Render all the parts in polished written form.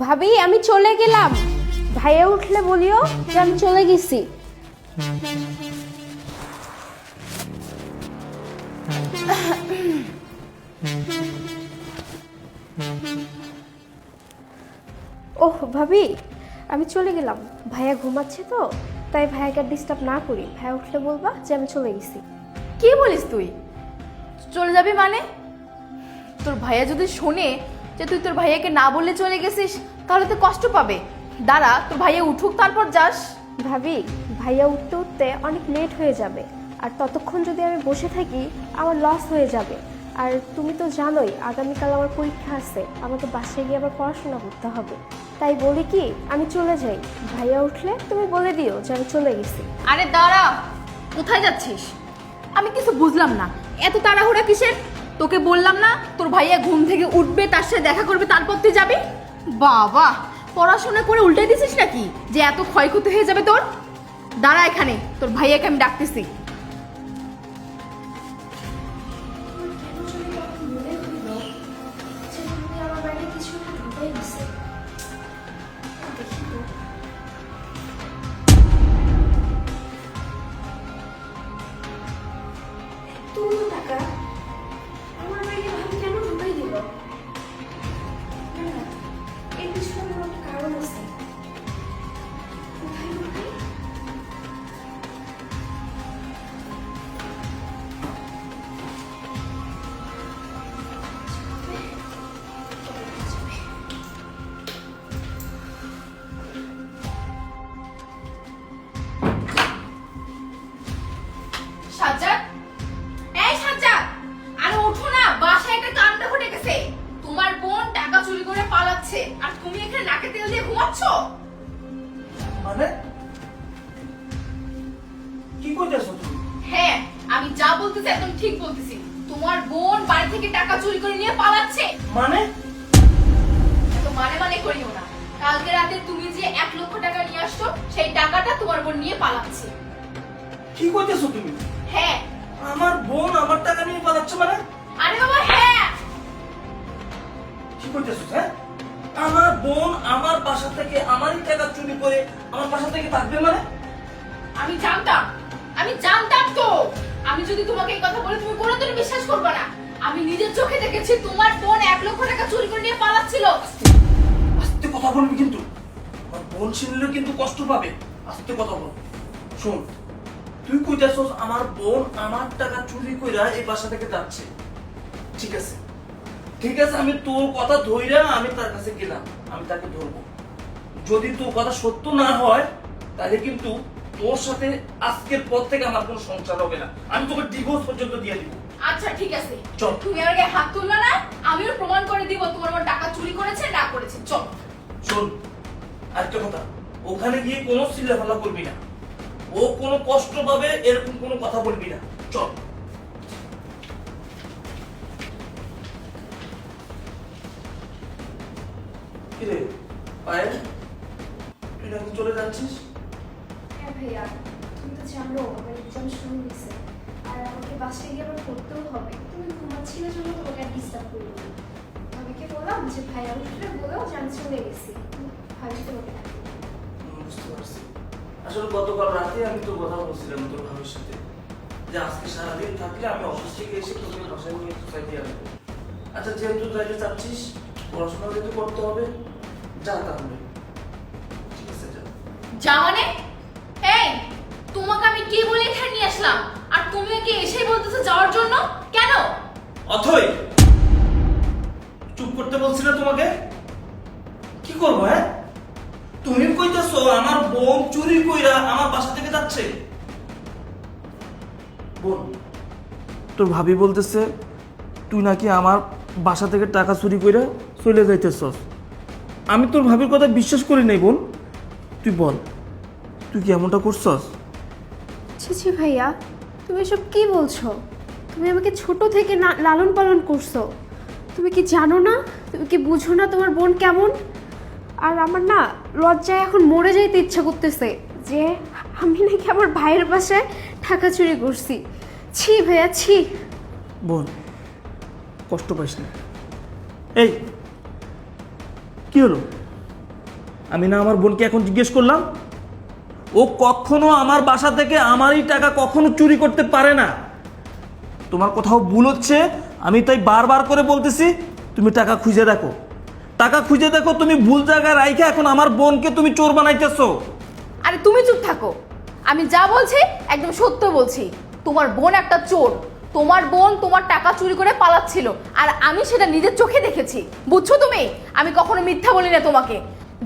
ভাবি আমি চলে গেলাম, ভাইয়া উঠলে বলিও যে আমি চলে গেছি। ওহ ভাবি আমি চলে গেলাম, ভাইয়া ঘুমাচ্ছে তো তাই ভাইয়াকে ডিস্টার্ব না করি, ভাইয়া উঠলে বলবা যে আমি চলে গেছি। কি বলিস তুই? চলে যাবি মানে? তোর ভাইয়া যদি শোনে যে তুই তোর ভাইয়াকে না বলে চলে গেছিস তাহলে তো কষ্ট পাবে। দাঁড়া, তোর ভাইয়া উঠুক তারপর যাস। ভাবি ভাইয়া উঠতে উঠতে অনেক লেট হয়ে যাবে, আর ততক্ষণ যদি আমি বসে থাকি আমার লস হয়ে যাবে। আর তুমি তো জানোই আগামীকাল আমার পরীক্ষা আছে, আমাকে বাসায় গিয়ে আবার পড়াশোনা করতে হবে। তাই বলি কি আমি চলে যাই, ভাইয়া উঠলে তুমি বলে দিও যে আমি চলে গেছি। আরে দাঁড়া, কোথায় যাচ্ছিস? আমি কিছু বুঝলাম না, এত তাড়াহুড়া কিসের? তোকে বললাম না তোর ভাইয়া ঘুম থেকে উঠবে, তার সাথে দেখা করবে, তারপর তুই যাবি? বাবা, পড়াশোনা করে উল্টে দিছিস নাকি যে এত ক্ষয়ক্ষতি হয়ে যাবে তোর? দাঁড়া এখানে, তোর ভাইয়াকে আমি ডাকতেছি। সাজ্জাদ, এই সাজ্জাদ, আরে ওঠো না, বাসায় একটা কাণ্ড ঘটে গেছে। তোমার বোন টাকা চুরি করে পালাচ্ছে আর তুমি এখানে নাকে তেল দিয়ে ঘুমাচ্ছ। মানে কি কইতেছো তুমি? হ্যাঁ, আমি যা বলতেছি একদম ঠিক বলতেছি। তোমার বোন বাড়ি থেকে টাকা চুরি করে নিয়ে পালাচ্ছে। মানে এত মানে মানে করিও না। কালকে রাতে তুমি যে 1 লক্ষ টাকা নিয়ে আসছো সেই টাকাটা তোমার বোন নিয়ে পালাচ্ছে। কি কইতেছো তুমি? হ্যাঁ। আমার বোন আমার টাকা নিয়ে পালাচ্ছে মানে? আরে বাবা হ্যাঁ। কি কইতেছো? হ্যাঁ, আমার বোন আমার বাসা থেকে আমারই টাকা চুরি করে আমার বাসা থেকে থাকবে মানে? আমি জানতাম তো। আমি যদি তোমাকে এই কথা বলি তুমি কোনোদিন বিশ্বাস করবে না। আমি নিজের চোখে দেখেছি তোমার বোন 1 লক্ষ টাকা চুরি করে নিয়ে পালাচ্ছিল। আস্তে কথা বলবি কিন্তু, আমার বোন শুনলে কিন্তু কষ্ট পাবে। আস্তে কথা বল। শোন, তুই কইতেছস আমার বোন আমার টাকা চুরি কইরা এই বাসা থেকে যাচ্ছে। ঠিক আছে, ঠিক আছে, আমি তোর কথা ধইরা আমি তার কাছে গেলাম, আমি তাকে ধরবো। যদি তোর কথা সত্য না হয় তাহলে কিন্তু তোর সাথে আজকের পর থেকে আমার কোনো সংসার হবে না, আমি তোকে ডিভোর্স পর্যন্ত দিয়ে দিব। আচ্ছা ঠিক আছে, চল। তুমি আমার গায়ে হাত তুললে না, আমিও প্রমাণ করে দিব তোমার বোন টাকা চুরি করেছে না করেছে। চল। শোন, আরেকটা কথা, ওখানে গিয়ে কোনো চিল্লাফাল্লা করবি না, ও কোনো কষ্ট পাবে এরকম কোনো কথা বলবি না। চল। কিরে পায়েল, তুই নাকি চলে যাচ্ছিস? হ্যাঁ ভাইয়া, তুমি তো জানো আমার এক্সাম শুরু হয়েছে, আর আমাকে বাসায় গিয়ে আবার পড়তেও হবে। তুমি ঘুমাচ্ছিলে জন্য তোমাকে আর ডিস্টার্ব করিনি। ভাবিকে বললাম যে ভাইয়া উঠলে বলেও যে আমি চলে গেছি, ভাবি তোমাকে ডাকি। বুঝতে পারছি। আসলে গতকাল রাতে আমি তো কথা বলছিলাম তোর ভাবির সাথে যে আজকে সারাদিন থাকলে আমি অফিস থেকে এসে তোকে বাসায় নিয়ে সোসাইটি আসবো। আচ্ছা, যেহেতু যাইতে চাচ্ছিস, পড়াশোনা যেহেতু করতে হবে, যা তাহলে। ঠিক আছে, যা। যা মানে? এই, তোমাকে আমি কি বলে এখানে নিয়ে আসলাম আর তুমি কি এসেই বলতেছো যাওয়ার জন্য? কেন? অথই, চুপ করতে বলছি না তোমাকে? কি করবো? হ্যাঁ, তুমি কইতেছো আমার বোন চুরি কইরা আমার বাসা থেকে যাচ্ছে। বোন, তোর ভাবি বলতেছে তুই নাকি আমার বাসা থেকে টাকা চুরি কইরা চলে যাইতেছস। আমি তোর ভাবির কথা বিশ্বাস করি নাই বোন। তুই বল, তুই কি এমনটা করছস? ছি ছি ভাইয়া, তুমি এসব কি বলছো? তুমি আমাকে ছোট থেকে লালন পালন করছো, তুমি কি জানো না, তুমি কি বুঝো না তোমার বোন কেমন? আর আমার না লজ্জায় এখন মরে যাইতে ইচ্ছা করতেছে যে আমি নাকি আমার ভাইয়ের বাসায় টাকা চুরি করছি। ছি ভাইয়া ছি। বোন, কষ্ট পাইস না। এই কি হলো? আমি না আমার বোনকে এখন জিজ্ঞেস করলাম, ও কখনো আমার বাসা থেকে আমারই টাকা কখনো চুরি করতে পারে না। তোমার কোথাও ভুল হচ্ছে, আমি তাই বারবার করে বলতেছি তুমি টাকা খুঁজে দেখো, টাকা খুঁজে দেখো। তুমি ভুল জায়গায় রাইখা এখন আমার বোনকে তুমি চোর বানাইতেছো। আরে তুমি চুপ থাকো, আমি যা বলছি একদম সত্য বলছি। তোমার বোন একটা চোর, তোমার বোন তোমার টাকা চুরি করে পালাচ্ছিল, আর আমি সেটা নিজের চোখে দেখেছি, বুঝছো তুমি? আমি কখনো মিথ্যা বলি না তোমাকে।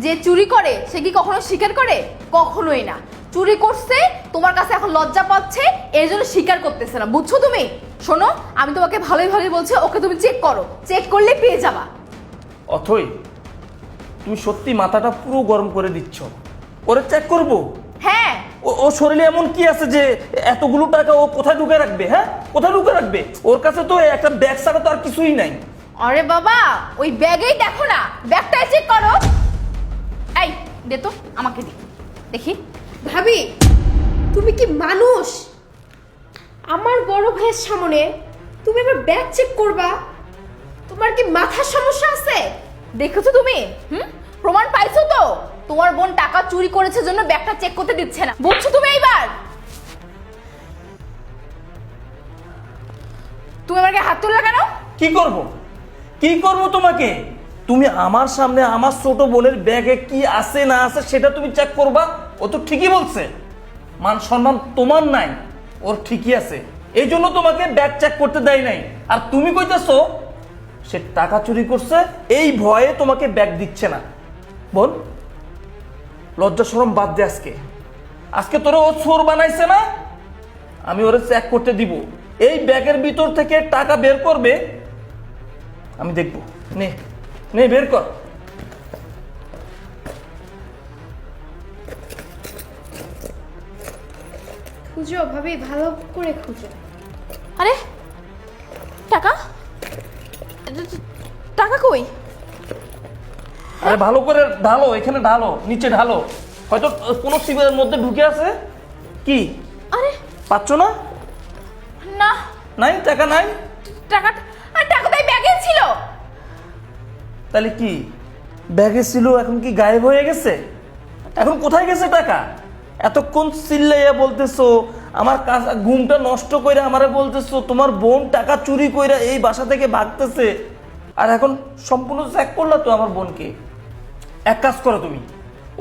যে চুরি করে সে কি কখনো স্বীকার করে? কখনোই না। চুরি করছে, তোমার কাছে এখন লজ্জা পাচ্ছে, এই জন্য স্বীকার করতেছে না, বুঝছো তুমি? শোনো, আমি তোমাকে ভালোই ভালোই বলছি, ওকে তুমি চেক করো, চেক করলে পেয়ে যাবা। অথই, তুমি সত্যি মাথাটা পুরো গরম করে দিচ্ছ। ওরে চেক করবো? হ্যাঁ। ও শরীরে এমন কি আছে যে এতগুলো টাকা ও কোথায় ঢুকে রাখবে? হ্যাঁ, কোথায় ঢুকে রাখবে? ওর কাছে তো একটা ব্যাগ ছাড়া তো আর কিছুই নাই। আরে বাবা, ওই ব্যাগেই দেখো না, ব্যাগটাই চেক করো। এই দে তো, আমাকে দি দেখি। ভাবি, তুমি কি মানুষ? আমার বড় ভাইয়ের সামনে তুমি আমার ব্যাগ চেক করবা? তোমার কি মাথার সমস্যা আছে? দেখেছো তুমি? প্রমাণ পাইছো তো? তোমার বোন টাকা চুরি করেছে জন্য ব্যাগটা চেক করতে দিচ্ছে না, বুঝছো তুমি? এইবার তুমি আমাকে হাত তুললা কেন? কি করব? কি করব তোমাকে? তুমি আমার সামনে আমার ছোট বোনের ব্যাগে কি আছে না আছে সেটা তুমি চেক করবা? ও তো ঠিকই বলছে, মান সম্মান তোমার নাই, ওর ঠিকই আছে, এই জন্য তোমাকে ব্যাগ চেক করতে দেয় নাই। আর তুমি কইতেছো সে টাকা চুরি করছে, এই ভয়ে তোমাকে ব্যাগ দিচ্ছে না। বোন, লজ্জা শরম বাদ দে। আজকে আজকে তোরে ও চোর বানাইছে না, আমি ওরে চেক করতে দিব। এই ব্যাগের ভিতর থেকে টাকা বের করবে, আমি দেখব। নে নে, বের কর। খুঁজো ভাবি, ভালো করে খুঁজো। আরে টাকা, টাকা কই? আরে ভালো করে ঢালো, এখানে ঢালো, নিচে ঢালো, হয়তো কোনো সিবের মধ্যে ঢুকে আছে। কি আরে পাচ্ছ না? না, নাই, টাকা নাই। টাকা, আর টাকা তাই ব্যাগে ছিল। তাহলে কি ব্যাগে ছিল, এখন কি গায়েব হয়ে গেছে? এখন কোথায় গেছে টাকা? এতক্ষণ চিল্লাইয়া বলতেছো, আমার ঘুমটা নষ্ট কইরা আমারে বলতেছো তোমার বোন টাকা চুরি কইরা এই বাসা থেকে ভাগতেছে, আর এখন সম্পূর্ণ চেক করলা তো আমার বোনকে। এক কাজ করো, তুমি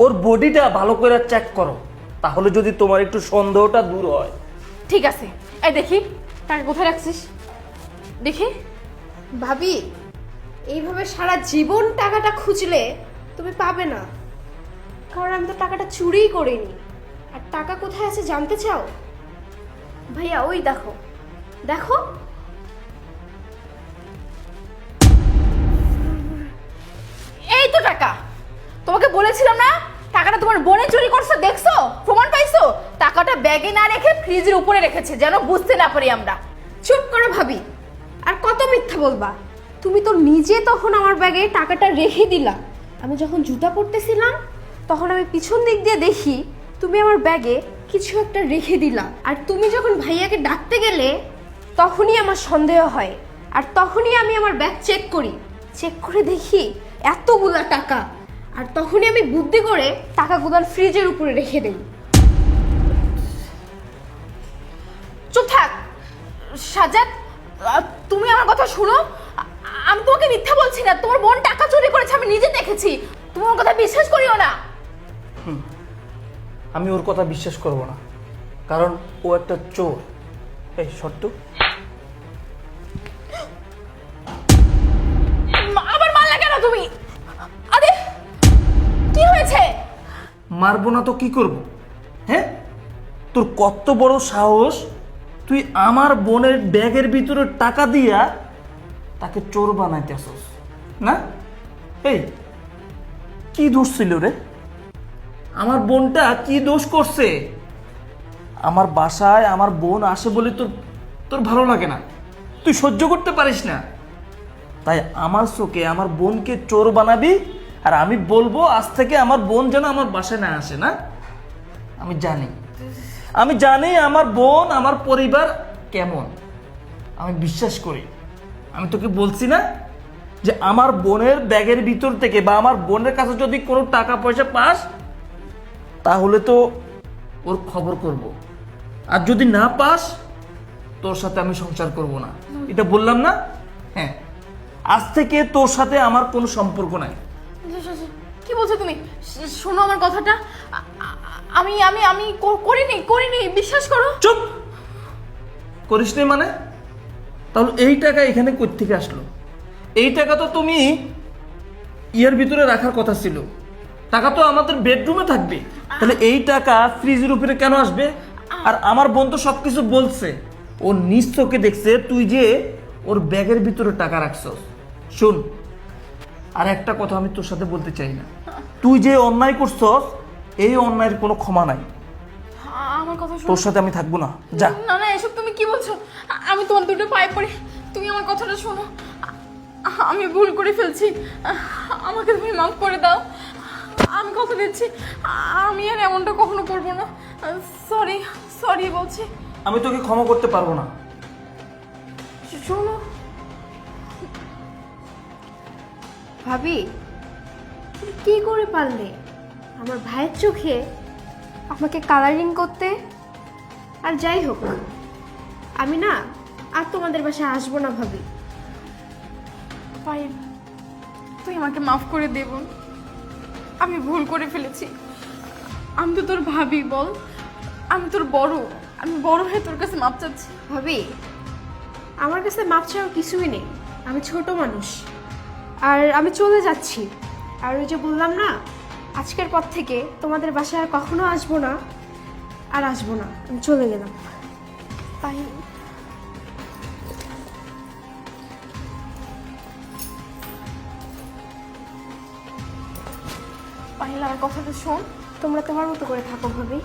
ওর বডিটা ভালো করে চেক করো, তাহলে যদি তোমার একটু সন্দেহটা দূর হয়। ঠিক আছে, এই দেখি টাকা কোথায় রাখছিস, দেখি। ভাবি, এইভাবে সারা জীবন টাকাটা খুঁজলে তুমি পাবে না, কারণ আমি তো টাকাটা চুরিই করিনি। আর টাকা কোথায় আছে জানতে চাও? ভাইয়া, ওই দেখো, দেখো। এই তো টাকা, তোমাকে বলেছিলাম না টাকাটা তোমার বোনে চুরি করছে, দেখছো? প্রমাণ পাইছো? টাকাটা ব্যাগে না রেখে ফ্রিজের উপরে রেখেছে, যেন বুঝতে না পারি আমরা। চুপ করো ভাবি, আর কত মিথ্যা বলবা? তুমি তো নিজে তখন আমার ব্যাগে টাকাটা রেখে দিলা। আমি যখন জুতা পরতেছিলাম তখন আমি পিছন দিক দিয়ে দেখি তুমি আমার ব্যাগে কিছু একটা রেখে দিলা। আর তুমি যখন ভাইয়াকে ডাকতে গেলে তখনই আমার সন্দেহ হয়, আর তখনই আমি আমার ব্যাগ চেক করি, চেক করে দেখি এতগুলা টাকা। আর তখনই আমি বুদ্ধি করে টাকাগুলো ফ্রিজের উপরে রেখে দিই। চুপ থাক সাজাদ, তুমি আমার কথা শুনো। আমি তোমাকে মিথ্যা বলছি না, তোমার বোন টাকা চুরি করেছে, আমি নিজে দেখেছি। তুমি আমার কথা বিশ্বাস করিও না। আমি ওর কথা বিশ্বাস করব না, কারণ ও একটা চোর। এই শর্ত আবার মারলা কেন তুমি? আরে কি হয়েছে? মারবো না তো কি করব? হ্যাঁ, তোর কত বড় সাহস, তুই আমার বোনের ব্যাগের ভিতরে টাকা দিয়া তাকে চোর বানাইতেছস না? এই কি দোষ ছিল রে? আমার বোনটা কি দোষ করছে? আমার বাসায় আমার বোন আসে বলে তোর তোর ভালো লাগে না, তুই সহ্য করতে পারিস না, তাই আমার চোখে আমার বোনকে চোর বানাবি। আর আমি বলবো আজ থেকে আমার বোন যেন আমার বাসায় না আসে না। আমি জানি আমার বোন আমার পরিবার কেমন, আমি বিশ্বাস করি। আমি তোকে বলছি না যে আমার বোনের ব্যাগের ভিতর থেকে বা আমার বোনের কাছে যদি কোনো টাকা পয়সা পাস তাহলে তো ওর খবর করব, আর যদি না পাস তোর সাথে আমি সংসার করব না, এটা বললাম না? হ্যাঁ, আজ থেকে তোর সাথে আমার কোনো সম্পর্ক নাই। কি বলছো তুমি? শোনো আমার কথাটা। আমি আমি আমি করিনি করিনি, বিশ্বাস করো। চুপ করিস নি মানে? তাহলে এই টাকা এখানে কই থেকে আসলো? এই টাকা তো তুমি ইয়ের ভিতরে রাখার কথা ছিল, টাকা তো আমাদের বেডরুমে থাকবে, তাহলে এই টাকা ফ্রিজের উপরে কেন আসবে? আর আমার বোন তো সবকিছু বলছে, ও নিজ চোখে দেখছে তুই যে ওর ব্যাগের ভিতরে টাকা রাখছস। শোন, আর একটা কথা আমি তোর সাথে বলতে চাই না, তুই যে অন্যায় করছস এই অন্যায়ের কোনো ক্ষমা নাই। আমার কথা শোনো। তোর সাথে আমি থাকবো না, যা। না না, এসব তুমি কি বলছো? আমি তোমার দুটো পায়ে পড়ি, তুমি আমার কথাটা শোনো। আমি ভুল করে ফেলছি, আমাকে তুমি মাফ করে দাও। আমি কথা দিচ্ছি আমি আর এমনটা কখনো করবো না। সরি সরি বলছি। আমি তোকে ক্ষমা করতে পারবো না। শোনো ভাবি, তুমি কি করে পারলে আমার ভাইয়ের চোখে আমাকে কালারিং করতে? আর যাই হোক, আমি না আর তোমাদের বাসায় আসবো না ভাবি। পায়েল, তুই আমাকে মাফ করে দেব, আমি ভুল করে ফেলেছি। আমি তো তোর ভাবি, বল, আমি তোর বড়, আমি বড় হয়ে তোর কাছে মাপ চাচ্ছি। ভাবি, আমার কাছে মাপ চাওয়ার কিছুই নেই, আমি ছোট মানুষ, আর আমি চলে যাচ্ছি। আর ওই যে বললাম না, আজকের পর থেকে তোমাদের বাসায় আর কখনো আসবো না, আর আসবো না, আমি চলে গেলাম। পায়েল, পায়েল, আমার কথাটা শোন। তোমরা তোমার মতো করে থাকো ভাবি।